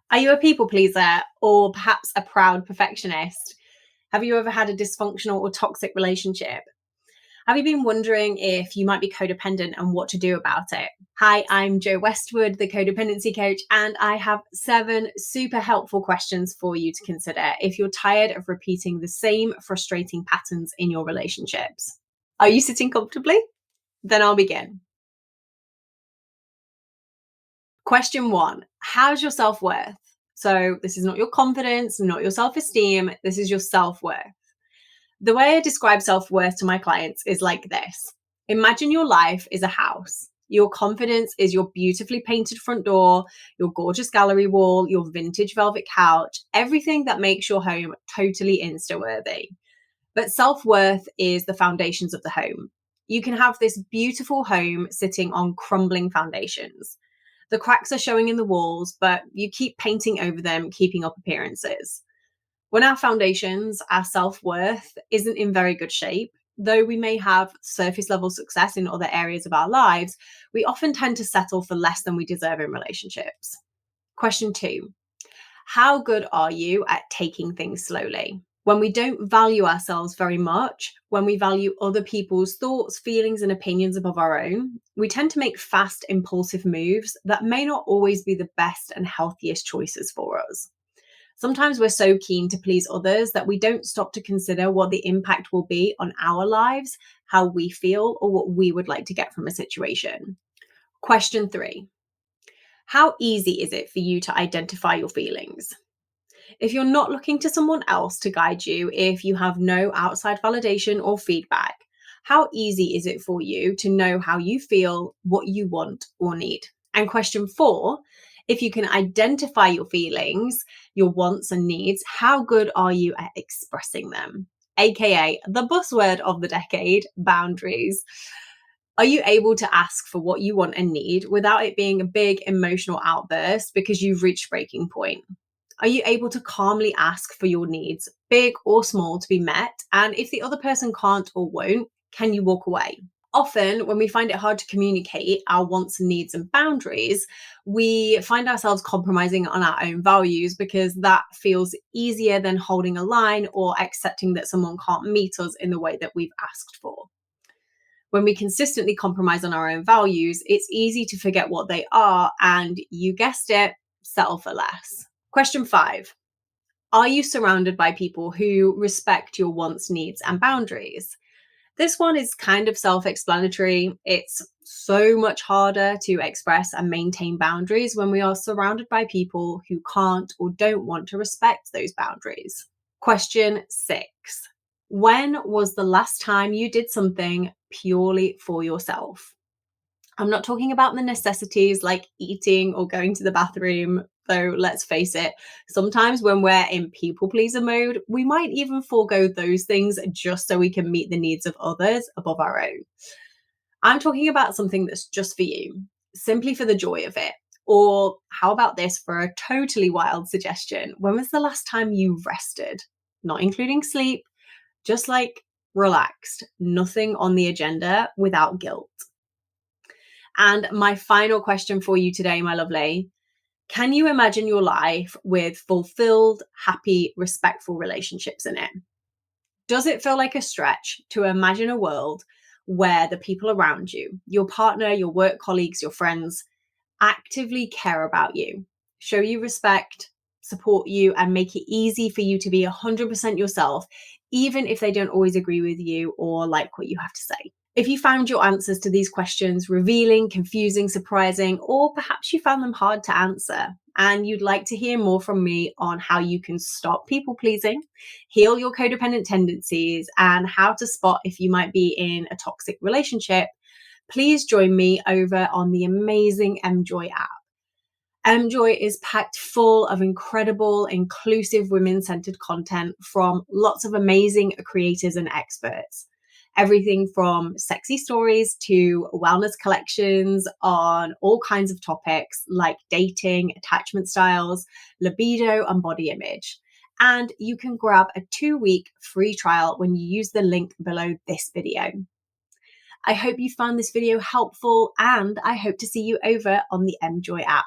Are you a people pleaser or perhaps a proud perfectionist? Have you ever had a dysfunctional or toxic relationship? Have you been wondering if you might be codependent and what to do about it? Hi, I'm Westwood, the codependency coach, and I have 7 super helpful questions for you to consider if you're tired of repeating the same frustrating patterns in your relationships. Are you sitting comfortably? Then I'll begin. Question 1: how's your self worth? So, this is not your confidence, not your self esteem, this is your self worth. The way I describe self worth to my clients is like this: imagine your life is a house. Your confidence is your beautifully painted front door, your gorgeous gallery wall, your vintage velvet couch, everything that makes your home totally Insta worthy. But self worth is the foundations of the home. You can have this beautiful home sitting on crumbling foundations. The cracks are showing in the walls, but you keep painting over them, keeping up appearances. When our foundations, our self worth, isn't in very good shape, though we may have surface level success in other areas of our lives, we often tend to settle for less than we deserve in relationships. Question 2: how good are you at taking things slowly? When we don't value ourselves very much, when we value other people's thoughts, feelings, and opinions above our own, we tend to make fast, impulsive moves that may not always be the best and healthiest choices for us. Sometimes we're so keen to please others that we don't stop to consider what the impact will be on our lives, how we feel, or what we would like to get from a situation. Question 3: how easy is it for you to identify your feelings? If you're not looking to someone else to guide you, if you have no outside validation or feedback, how easy is it for you to know how you feel, what you want or need? And question 4: if you can identify your feelings, your wants and needs, how good are you at expressing them? AKA the buzzword of the decade, boundaries. Are you able to ask for what you want and need without it being a big emotional outburst because you've reached breaking point? Are you able to calmly ask for your needs, big or small, to be met? And if the other person can't or won't, can you walk away? Often, when we find it hard to communicate our wants and needs and boundaries, we find ourselves compromising on our own values because that feels easier than holding a line or accepting that someone can't meet us in the way that we've asked for. When we consistently compromise on our own values, it's easy to forget what they are and, you guessed it, settle for less. Question 5: are you surrounded by people who respect your wants, needs, and boundaries? This one is kind of self explanatory. It's so much harder to express and maintain boundaries when we are surrounded by people who can't or don't want to respect those boundaries. Question 6: when was the last time you did something purely for yourself? I'm not talking about the necessities like eating or going to the bathroom, though let's face it, sometimes when we're in people pleaser mode, we might even forego those things just so we can meet the needs of others above our own. I'm talking about something that's just for you, simply for the joy of it. Or how about this for a totally wild suggestion? When was the last time you rested? Not including sleep, just like relaxed, nothing on the agenda without guilt. And my final question for you today, my lovely: can you imagine your life with fulfilled, happy, respectful relationships in it? Does it feel like a stretch to imagine a world where the people around you, your partner, your work colleagues, your friends, actively care about you, show you respect, support you, and make it easy for you to be 100% yourself, even if they don't always agree with you or like what you have to say? If you found your answers to these questions revealing, confusing, surprising, or perhaps you found them hard to answer, and you'd like to hear more from me on how you can stop people pleasing, heal your codependent tendencies, and how to spot if you might be in a toxic relationship, please join me over on the amazing Emjoy app. Emjoy is packed full of incredible, inclusive, women-centered content from lots of amazing creators and experts. Everything from sexy stories to wellness collections on all kinds of topics like dating, attachment styles, libido, and body image. And you can grab a 2-week free trial when you use the link below this video. I hope you found this video helpful, and I hope to see you over on the Emjoy app.